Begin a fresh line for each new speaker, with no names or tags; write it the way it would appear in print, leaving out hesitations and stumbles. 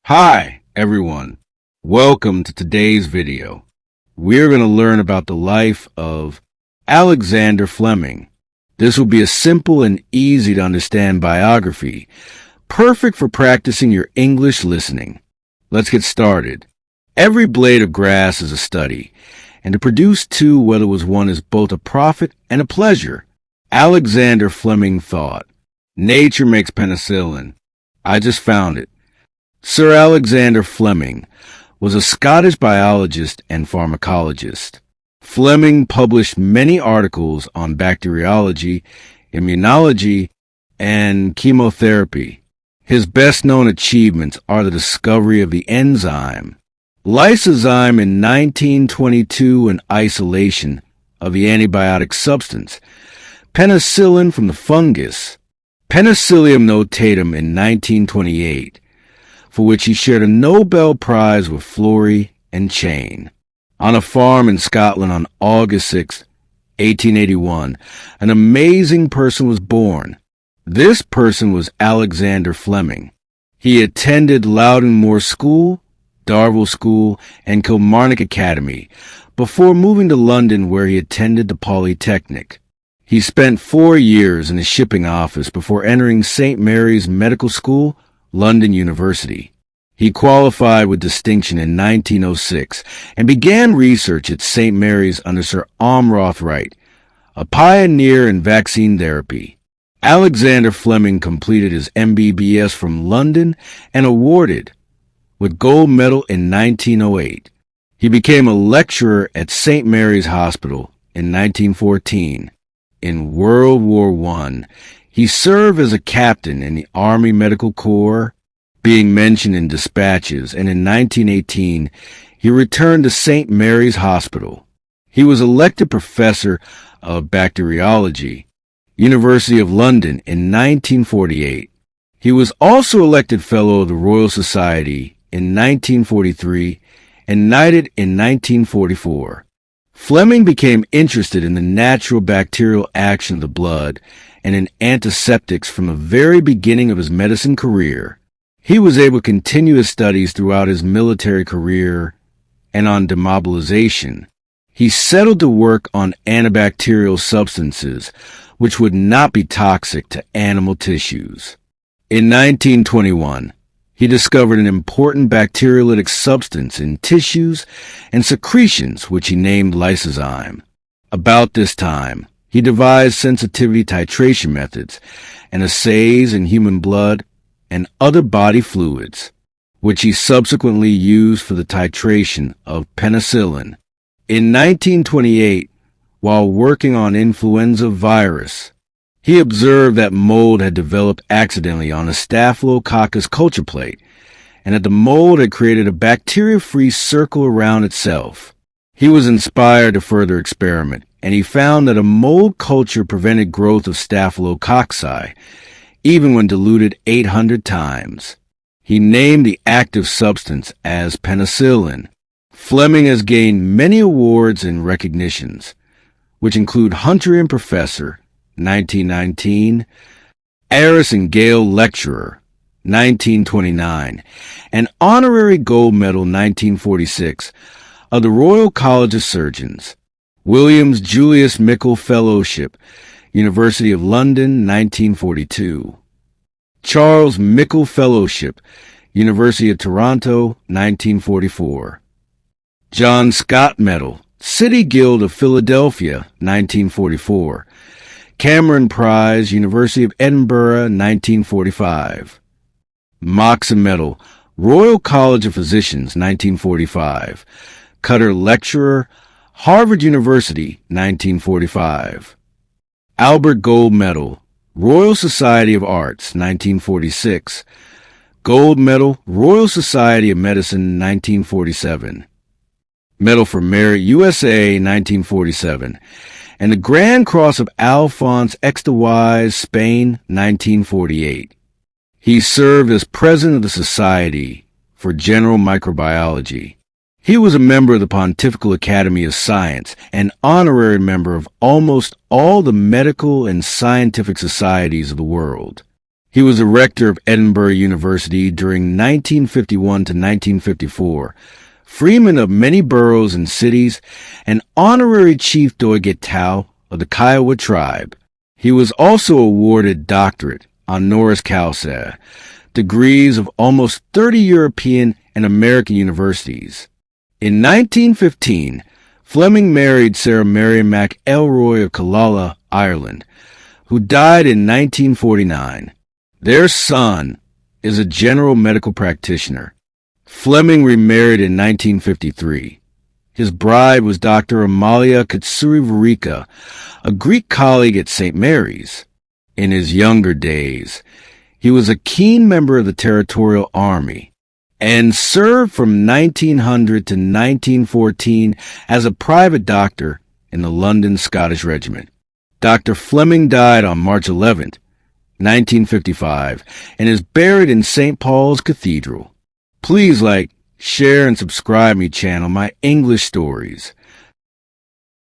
Hi, everyone. Welcome to today's video. We're going to learn about the life of Alexander Fleming. This will be a simple and easy to understand biography, perfect for practicing your English listening. Let's get started. Every blade of grass is a study, and to produce two, whether it was one, is both a profit and a pleasure. Alexander Fleming thought, nature makes penicillin. I just found it. Sir Alexander Fleming was a Scottish biologist and pharmacologist. Fleming published many articles on bacteriology, immunology, and chemotherapy. His best-known achievements are the discovery of the enzyme Lysozyme in 1922 and isolation of the antibiotic substance penicillin from the fungus Penicillium notatum in 1928. For which he shared a Nobel Prize with Florey and Chain. On a farm in Scotland on August 6, 1881, an amazing person was born. This person was Alexander Fleming. He attended Loudonmoor School, Darvel School, and Kilmarnock Academy, before moving to London where he attended the Polytechnic. He spent 4 years in a shipping office before entering St. Mary's Medical School, London University. He qualified with distinction in 1906 and began research at St. Mary's under Sir Alexander Wright, a pioneer in vaccine therapy. Alexander Fleming completed his MBBS from London and awarded with gold medal in 1908. He became a lecturer at St. Mary's Hospital in 1914. In World War I, he served as a captain in the Army Medical Corps, being mentioned in dispatches, and in 1918, he returned to St. Mary's Hospital. He was elected professor of bacteriology, University of London, in 1948. He was also elected Fellow of the Royal Society in 1943 and knighted in 1944. Fleming became interested in the natural bacterial action of the blood and in antiseptics from the very beginning of his medicine career. He was able to continue his studies throughout his military career and on demobilization. He settled to work on antibacterial substances which would not be toxic to animal tissues. In 1921, he discovered an important bacteriolytic substance in tissues and secretions which he named Lysozyme. About this time, he devised sensitivity titration methods and assays in human blood and other body fluids, which he subsequently used for the titration of penicillin. In 1928, while working on influenza virus, he observed that mold had developed accidentally on a Staphylococcus culture plate, and that the mold had created a bacteria-free circle around itself. He was inspired to further experiment, and he found that a mold culture prevented growth of staphylococci, even when diluted 800 times. He named the active substance as penicillin. Fleming has gained many awards and recognitions, which include Hunterian Professor, 1919, Ayres and Gale Lecturer, 1929, and Honorary Gold Medal, 1946, of the Royal College of Surgeons, Williams Julius Mickle Fellowship, University of London, 1942, Charles Mickle Fellowship, University of Toronto, 1944, John Scott Medal, City Guild of Philadelphia, 1944, Cameron Prize, University of Edinburgh, 1945, Moxa Medal, Royal College of Physicians, 1945, Cutter Lecturer, Harvard University, 1945, Albert Gold Medal, Royal Society of Arts, 1946, Gold Medal, Royal Society of Medicine, 1947, Medal for Merit, USA, 1947, and the Grand Cross of Alphonse X de Wise, Spain, 1948. He served as president of the Society for General Microbiology. He was a member of the Pontifical Academy of Science and honorary member of almost all the medical and scientific societies of the world. He was the rector of Edinburgh University during 1951 to 1954, freeman of many boroughs and cities, and honorary chief Doiget Tau of the Kiowa tribe. He was also awarded doctorate honoris causa, degrees of almost 30 European and American universities. In 1915, Fleming married Sarah Mary McElroy of Killala, Ireland, who died in 1949. Their son is a general medical practitioner. Fleming remarried in 1953. His bride was Dr. Amalia Katsuri-Varika, a Greek colleague at St. Mary's. In his younger days, he was a keen member of the Territorial Army and served from 1900 to 1914 as a private doctor in the London Scottish Regiment. Dr. Fleming died on March 11, 1955, and is buried in St. Paul's Cathedral. Please like, share, and subscribe me channel, My English Stories.